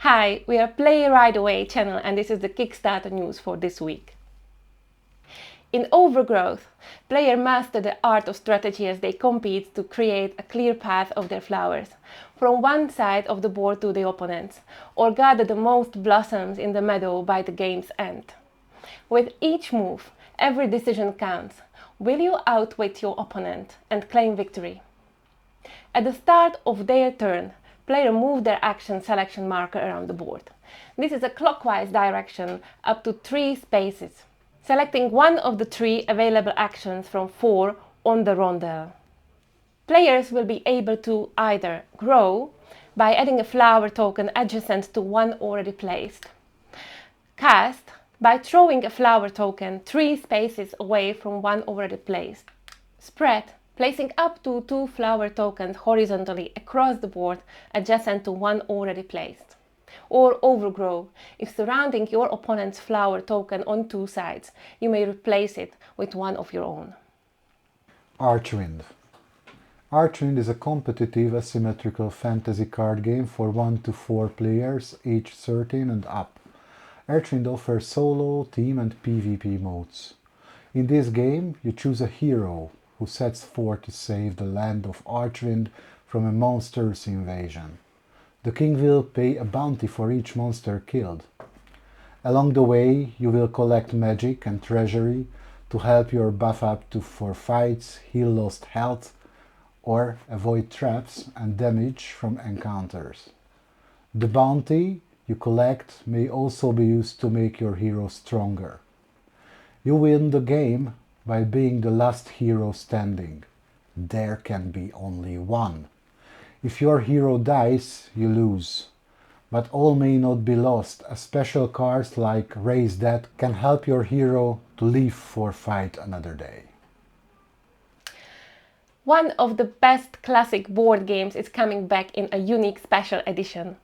Hi, we are Play Right Away channel and this is the Kickstarter news for this week. In Overgrowth, players master the art of strategy as they compete to create a clear path of their flowers, from one side of the board to the opponents, or gather the most blossoms in the meadow by the game's end. With each move, every decision counts. Will you outwit your opponent and claim victory? At the start of their turn, players move their action selection marker around the board. This is a clockwise direction up to 3 spaces, selecting one of the 3 available actions from 4 on the rondel. Players will be able to either grow by adding a flower token adjacent to one already placed, cast by throwing a flower token 3 spaces away from one already placed, spread placing up to 2 flower tokens horizontally across the board adjacent to one already placed, or overgrow. If surrounding your opponent's flower token on 2 sides, you may replace it with one of your own. Archwind. Archwind is a competitive asymmetrical fantasy card game for 1 to 4 players, age 13 and up. Archwind offers solo, team and PvP modes. In this game, you choose a hero who sets forth to save the land of Archwind from a monster's invasion. The king will pay a bounty for each monster killed. Along the way, you will collect magic and treasury to help you buff up for fights, heal lost health, or avoid traps and damage from encounters. The bounty you collect may also be used to make your hero stronger. You win the game by being the last hero standing. There can be only one. If your hero dies, you lose. But all may not be lost, as special cards like Raise Dead can help your hero to live for fight another day. One of the best classic board games is coming back in a unique special edition.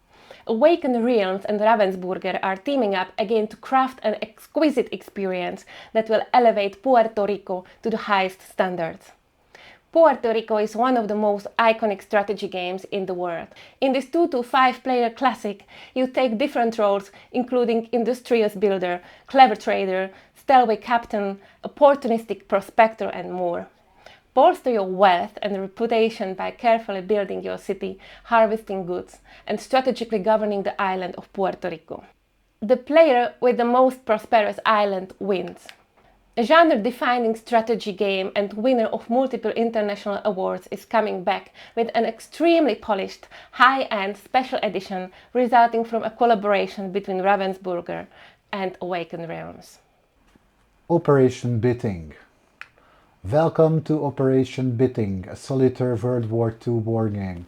Awakened Realms and Ravensburger are teaming up again to craft an exquisite experience that will elevate Puerto Rico to the highest standards. Puerto Rico is one of the most iconic strategy games in the world. In this 2 to 5 player classic, you take different roles including industrious builder, clever trader, stealthy captain, opportunistic prospector and more. Bolster your wealth and reputation by carefully building your city, harvesting goods, and strategically governing the island of Puerto Rico. The player with the most prosperous island wins. A genre-defining strategy game and winner of multiple international awards is coming back with an extremely polished, high-end special edition resulting from a collaboration between Ravensburger and Awakened Realms. Operation Bitting. Welcome to Operation Bitting, a solitaire World War II board game.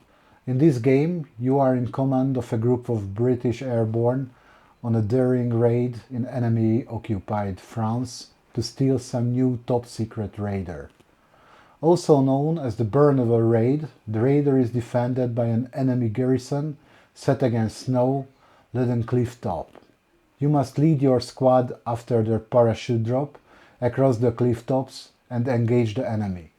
In this game, you are in command of a group of British airborne on a daring raid in enemy-occupied France to steal some new top-secret raider. Also known as the Burnable Raid, the raider is defended by an enemy garrison set against snow-laden cliff top. You must lead your squad after their parachute drop across the cliff tops and engage the enemy.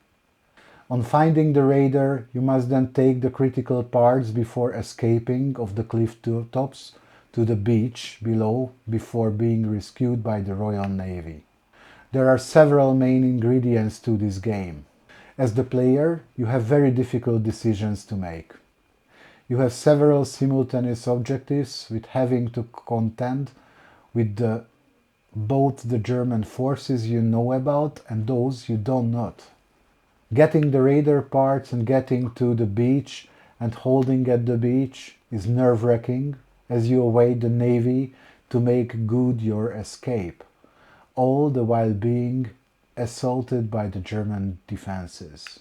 On finding the raider, you must then take the critical parts before escaping of the cliff tops to the beach below before being rescued by the Royal Navy. There are several main ingredients to this game. As the player, you have very difficult decisions to make. You have several simultaneous objectives with having to contend with both the German forces you know about and those you don't know. Getting the raider parts and getting to the beach and holding at the beach is nerve-wracking as you await the Navy to make good your escape, all the while being assaulted by the German defenses.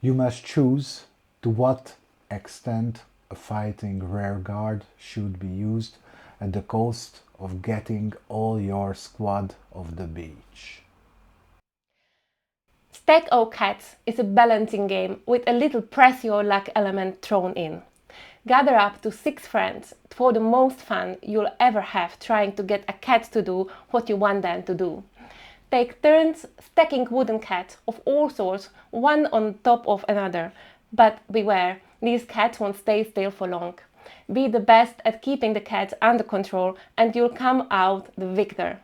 You must choose to what extent a fighting rearguard should be used at the cost of getting all your squad off the beach. Stack O Cats is a balancing game with a little press your luck element thrown in. Gather up to 6 friends for the most fun you'll ever have trying to get a cat to do what you want them to do. Take turns stacking wooden cats of all sorts, one on top of another, but beware, these cats won't stay still for long. Be the best at keeping the cats under control and you'll come out the victor.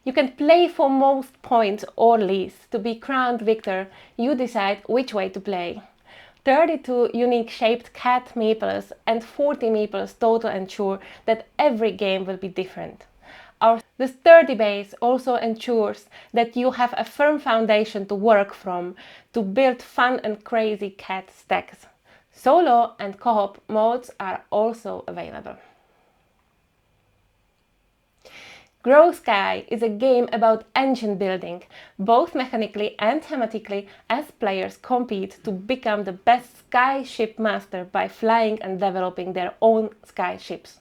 You can play for most points or least. To be crowned victor, you decide which way to play. 32 unique shaped cat meeples and 40 meeples total ensure that every game will be different. The sturdy base also ensures that you have a firm foundation to work from to build fun and crazy cat stacks. Solo and co-op modes are also available. Grow Sky is a game about engine building, both mechanically and thematically, as players compete to become the best sky ship master by flying and developing their own sky ships.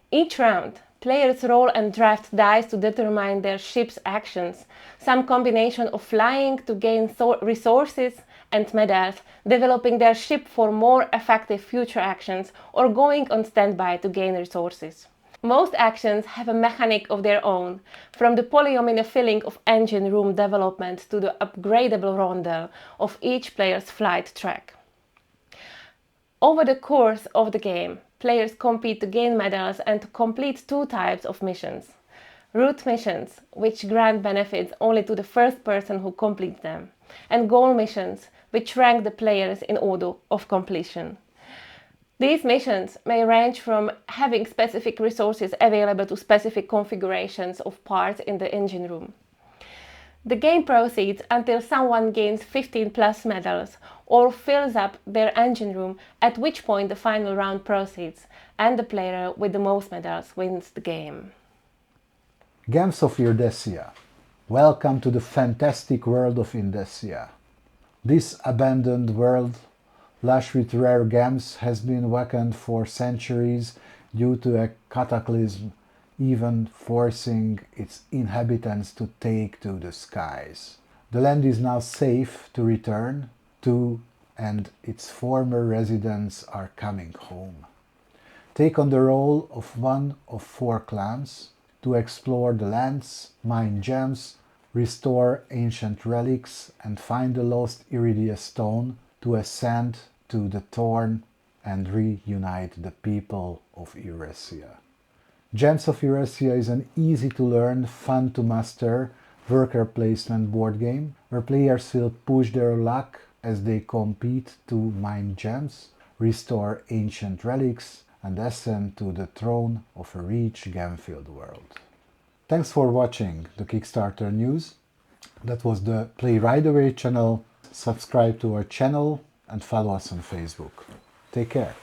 Each round, players roll and draft dice to determine their ship's actions, some combination of flying to gain resources and medals, developing their ship for more effective future actions, or going on standby to gain resources. Most actions have a mechanic of their own, from the polyomino filling of engine room development to the upgradable rondel of each player's flight track. Over the course of the game, players compete to gain medals and to complete two types of missions. Route missions, which grant benefits only to the first person who completes them, and goal missions, which rank the players in order of completion. These missions may range from having specific resources available to specific configurations of parts in the engine room. The game proceeds until someone gains 15 plus medals or fills up their engine room, at which point the final round proceeds and the player with the most medals wins the game. Gems of Irdesia. Welcome to the fantastic world of Indesia. This abandoned world, lush with rare gems, has been vacant for centuries due to a cataclysm, even forcing its inhabitants to take to the skies. The land is now safe to return to, and its former residents are coming home. Take on the role of one of 4 clans to explore the lands, mine gems, restore ancient relics, and find the lost Iridia stone to ascend to the Thorn and reunite the people of Irdesia. Gems of Irdesia is an easy-to-learn, fun-to-master worker placement board game where players will push their luck as they compete to mine gems, restore ancient relics, and ascend to the throne of a rich game-filled world. Thanks for watching the Kickstarter news. That was the Play Right Away channel. Subscribe to our channel and follow us on Facebook. Take care.